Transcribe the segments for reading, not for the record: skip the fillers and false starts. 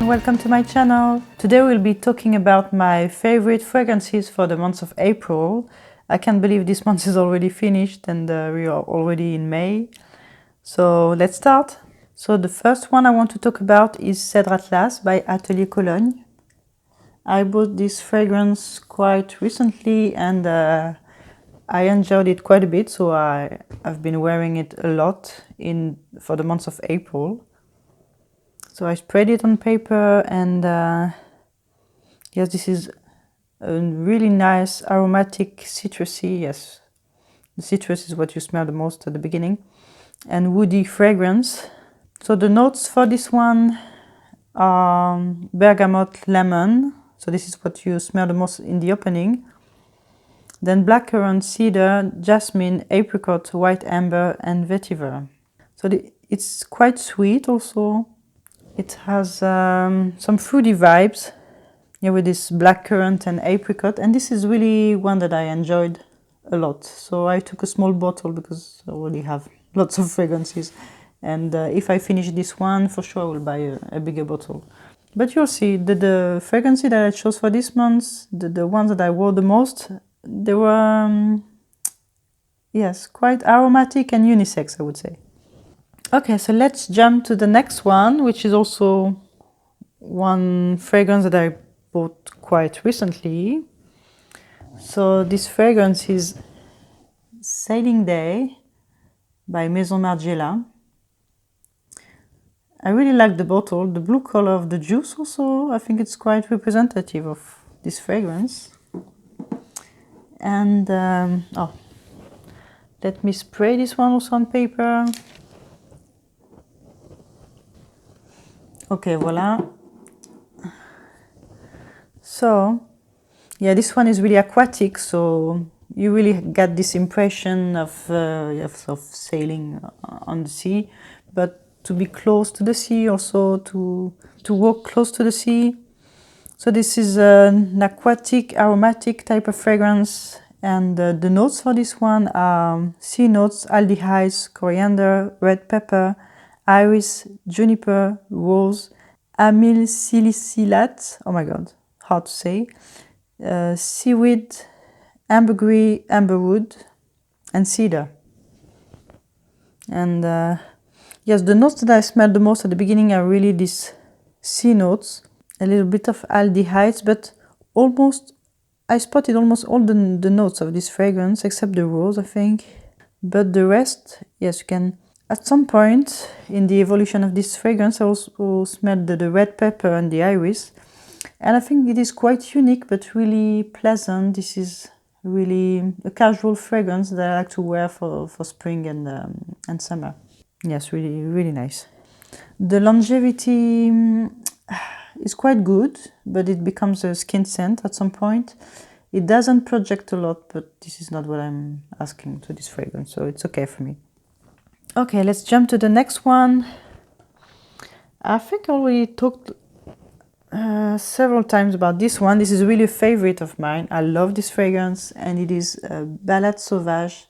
and welcome to my channel. Today we'll be talking about my favorite fragrances for the month of April. I can't believe this month is already finished and we are already in May. So let's start. So the first one I want to talk about is Cèdre Atlas by Atelier Cologne. I bought this fragrance quite recently and I enjoyed it quite a bit, so I've been wearing it a lot for the month of April. So I sprayed it on paper and yes, this is a really nice aromatic citrusy, yes, the citrus is what you smell the most at the beginning, and woody fragrance. So the notes for this one are bergamot, lemon, so this is what you smell the most in the opening. Then blackcurrant, cedar, jasmine, apricot, white amber, and vetiver. So it's quite sweet also. It has some fruity vibes, yeah, with this blackcurrant and apricot, and this is really one that I enjoyed a lot. So I took a small bottle because I already have lots of fragrances, and if I finish this one, for sure I will buy a bigger bottle. But you'll see, the fragrances that I chose for this month, the ones that I wore the most, they were, yes, quite aromatic and unisex, I would say. Okay, so let's jump to the next one, which is also one fragrance that I bought quite recently. So this fragrance is Sailing Day by Maison Margiela. I really like the bottle, the blue color of the juice also. I think it's quite representative of this fragrance. And let me spray this one also on paper. Okay, voila. So, yeah, this one is really aquatic, so you really get this impression of sailing on the sea, but to be close to the sea, also to walk close to the sea. So this is an aquatic, aromatic type of fragrance, and the notes for this one are sea notes, aldehydes, coriander, red pepper, iris, juniper, rose, amyl salicylate, oh my god, hard to say, seaweed, ambergris, amberwood, and cedar. And yes, the notes that I smelled the most at the beginning are really these sea notes, a little bit of aldehydes, but I spotted almost all the notes of this fragrance, except the rose, I think. But the rest, yes, you can. At some point in the evolution of this fragrance, I also smelled the red pepper and the iris. And I think it is quite unique, but really pleasant. This is really a casual fragrance that I like to wear for spring and summer. Yes, really, really nice. The longevity is quite good, but it becomes a skin scent at some point. It doesn't project a lot, but this is not what I'm asking to this fragrance, so it's okay for me. Okay, let's jump to the next one. I think I already talked several times about this one. This is really a favorite of mine. I love this fragrance, and it is Balade Sauvage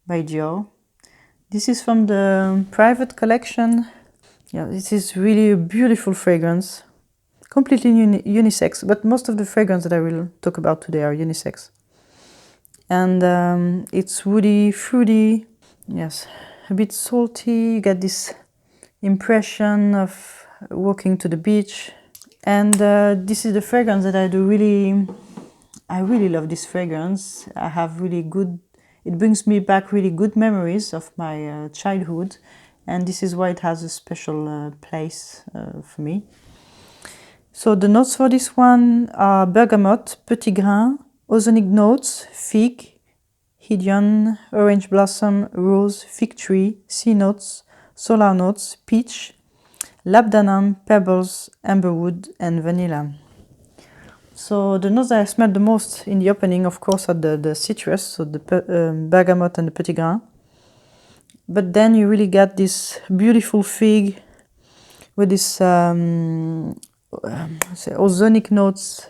by Dior. This is from the private collection. Yeah, this is really a beautiful fragrance, completely unisex, but most of the fragrances that I will talk about today are unisex. And it's woody, fruity, yes, a bit salty. You get this impression of walking to the beach. And this is the fragrance that I really love this fragrance. I have really good, it brings me back really good memories of my childhood, and this is why it has a special place for me. So the notes for this one are bergamot, petit grain, ozonic notes, fig, Heeley, orange blossom, rose, fig tree, sea notes, solar notes, peach, labdanum, pebbles, amberwood, and vanilla. So the notes that I smelled the most in the opening, of course, are the citrus, so the bergamot and the petit grain. But then you really get this beautiful fig with this ozonic notes,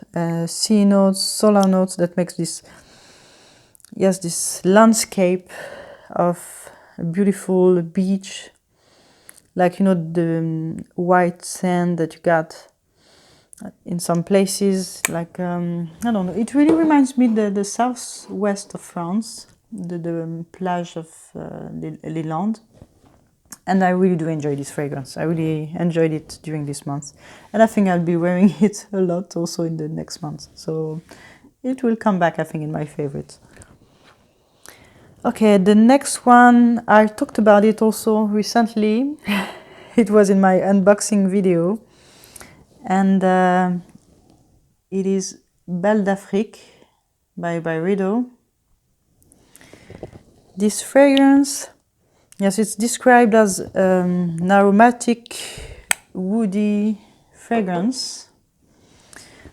sea notes, solar notes that makes this, yes, this landscape of a beautiful beach, like, you know, the white sand that you got in some places, like I don't know. It really reminds me the southwest of France, the plage of les Landes, and I really do enjoy this fragrance. I really enjoyed it during this month, and I think I'll be wearing it a lot also in the next month. So it will come back, I think, in my favorites. Okay, the next one, I talked about it also recently. It was in my unboxing video, and it is Belle d'Afrique by Byredo. This fragrance, yes, it's described as an aromatic, woody fragrance,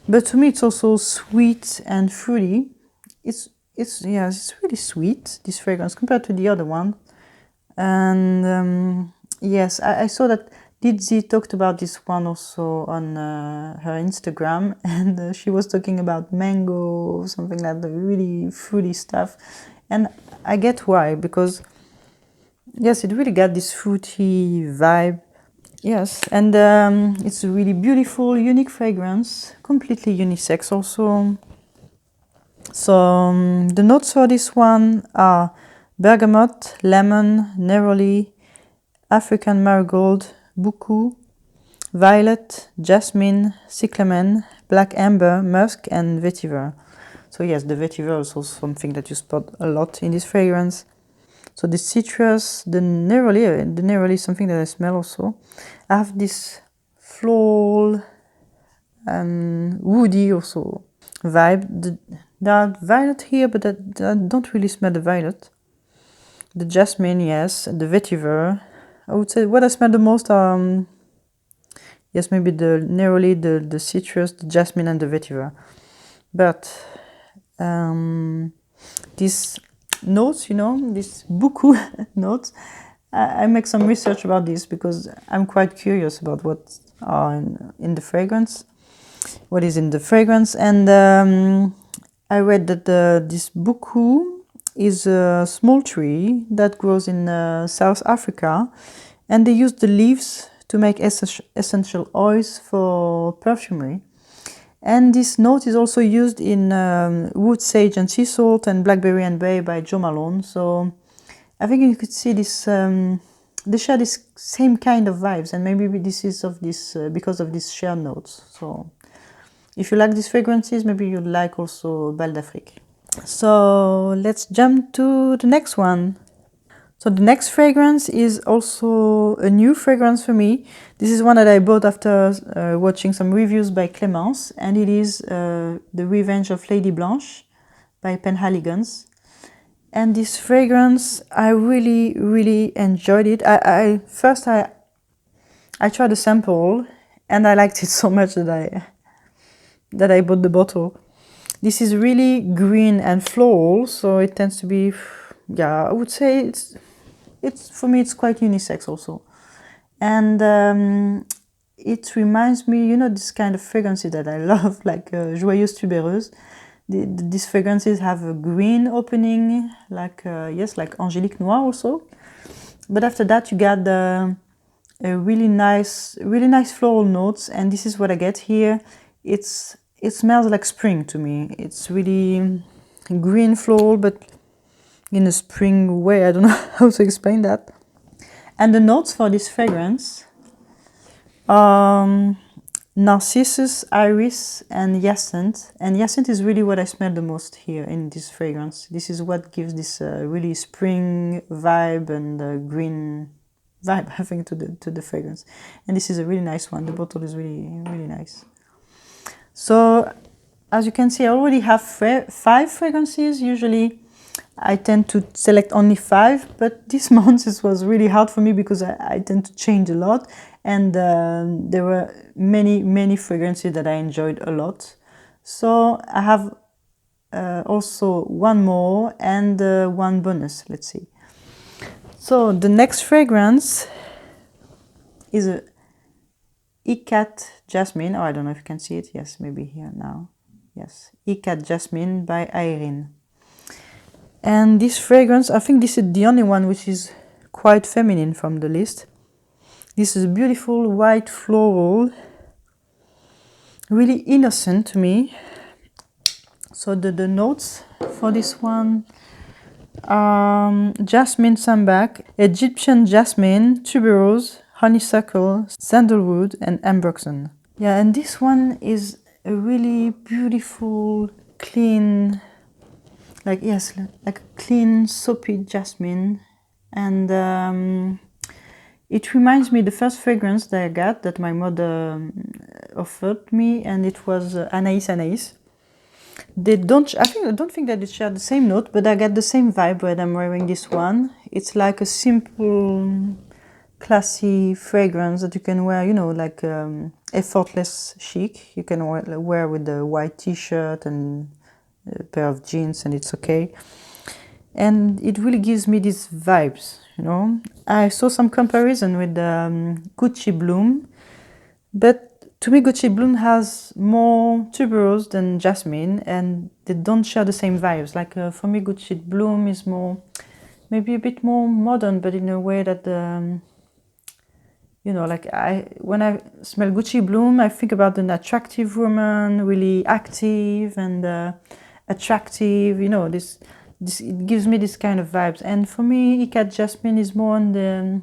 but to me it's also sweet and fruity. It's really sweet, this fragrance, compared to the other one. And yes, I saw that Lizzie talked about this one also on her Instagram, and she was talking about mango, something like that, really fruity stuff. And I get why, because yes, it really got this fruity vibe. Yes, and it's a really beautiful, unique fragrance, completely unisex also. So the notes for this one are bergamot, lemon, neroli, African marigold, buku, violet, jasmine, cyclamen, black amber, musk, and vetiver. So yes, the vetiver is also something that you spot a lot in this fragrance. So the citrus, the neroli is something that I smell also. I have this floral and woody also vibe. There are violet here, but I don't really smell the violet. The jasmine, yes, the vetiver. I would say what I smell the most are, yes, maybe the neroli, the citrus, the jasmine, and the vetiver. But these notes, you know, these buku notes, I make some research about this because I'm quite curious about what are in the fragrance, what is in the fragrance. And I read that this buku is a small tree that grows in South Africa, and they use the leaves to make essential oils for perfumery. And this note is also used in wood, sage and sea salt and blackberry and bay by Jo Malone. So I think you could see this, they share this same kind of vibes, and maybe this is of this because of these shared notes. So if you like these fragrances, maybe you'll like also Belle d'Afrique. So let's jump to the next one. So the next fragrance is also a new fragrance for me. This is one that I bought after watching some reviews by Clémence, and it is The Revenge of Lady Blanche by Penhaligon. And this fragrance, I really, really enjoyed it. I tried a sample, and I liked it so much that I bought the bottle. This is really green and floral, so it tends to be, yeah, I would say it's for me it's quite unisex also. And it reminds me, you know, this kind of fragrances that I love, like Joyeuse Tubéreuse. These fragrances have a green opening, like yes, like Angélique Noir also. But after that, you get a really nice floral notes, and this is what I get here. It smells like spring to me. It's really green floral, but in a spring way. I don't know how to explain that. And the notes for this fragrance are narcissus, iris, and hyacinth. And hyacinth is really what I smell the most here in this fragrance. This is what gives this really spring vibe and green vibe, I think, to the fragrance. And this is a really nice one. The bottle is really, really nice. So, as you can see, I already have 5 fragrances. Usually I tend to select only 5, but this month it was really hard for me because I tend to change a lot, and there were many fragrances that I enjoyed a lot. So I have also one more and one bonus. Let's see. So the next fragrance is a Ikat Jasmine. Oh, I don't know if you can see it. Yes, maybe here now. Yes, Ikat Jasmine by Aerin. And this fragrance, I think this is the only one which is quite feminine from the list. This is a beautiful white floral really innocent to me. So the notes for this one: jasmine sambac, Egyptian jasmine, tuberose, honeysuckle, sandalwood, and ambroxan. Yeah, and this one is a really beautiful, clean, like like clean, soapy jasmine, and it reminds me the first fragrance that I got that my mother offered me, and it was Anaïs Anaïs. They don't. I don't think that they share the same note, but I get the same vibe when I'm wearing this one. It's like a simple, classy fragrance that you can wear. You know, like effortless chic. You can wear with the white T-shirt and a pair of jeans, and it's okay. And it really gives me these vibes. You know, I saw some comparison with Gucci Bloom, but to me, Gucci Bloom has more tuberose than jasmine, and they don't share the same vibes. Like for me, Gucci Bloom is more, maybe a bit more modern, but in a way that, you know, like when I smell Gucci Bloom, I think about an attractive woman, really active and attractive. You know, this it gives me this kind of vibes. And for me, Ikat Jasmine is more on the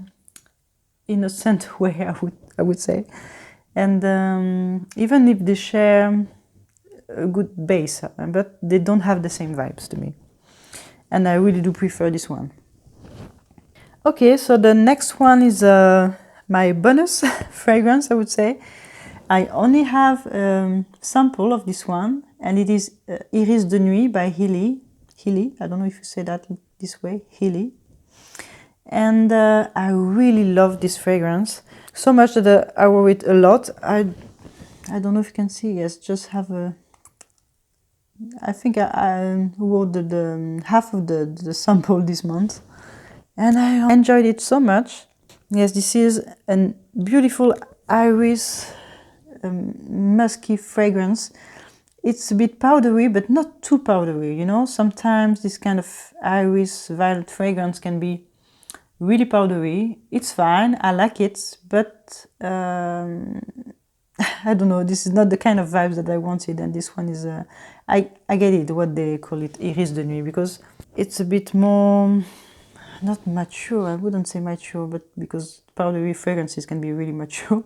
innocent way, I would say. And even if they share a good base, but they don't have the same vibes to me. And I really do prefer this one. Okay, so the next one is my bonus fragrance, I would say. I only have a sample of this one, and it is Iris de Nuit by Heeley. Heeley, I don't know if you say that this way, Heeley. And I really love this fragrance. So much that I wore it a lot. I don't know if you can see. Yes, just have a. I think I wore the half of the sample this month, and I enjoyed it so much. Yes, this is a beautiful iris musky fragrance. It's a bit powdery, but not too powdery. You know, sometimes this kind of iris violet fragrance can be really powdery. It's fine, I like it, but I don't know, this is not the kind of vibes that I wanted, and this one is I get it, what they call it, Iris de Nuit, because it's a bit more, not mature, I wouldn't say mature, but because powdery fragrances can be really mature,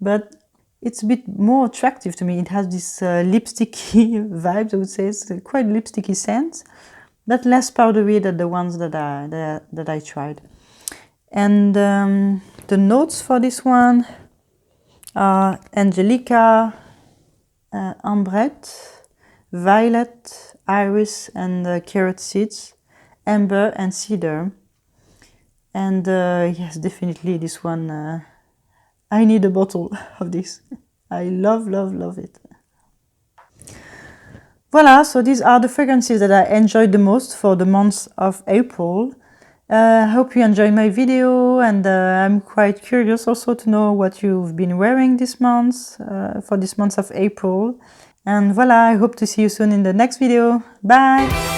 but it's a bit more attractive to me. It has this lipsticky vibes, I would say. It's quite lipsticky scent, but less powdery than the ones that I tried. And the notes for this one are Angelica, ambrette, violet, iris, and carrot seeds, amber, and cedar. And yes, definitely this one, I need a bottle of this. I love, love, love it. Voila, so these are the fragrances that I enjoyed the most for the month of April. I hope you enjoyed my video, and I'm quite curious also to know what you've been wearing this month, for this month of April. And voila, I hope to see you soon in the next video. Bye!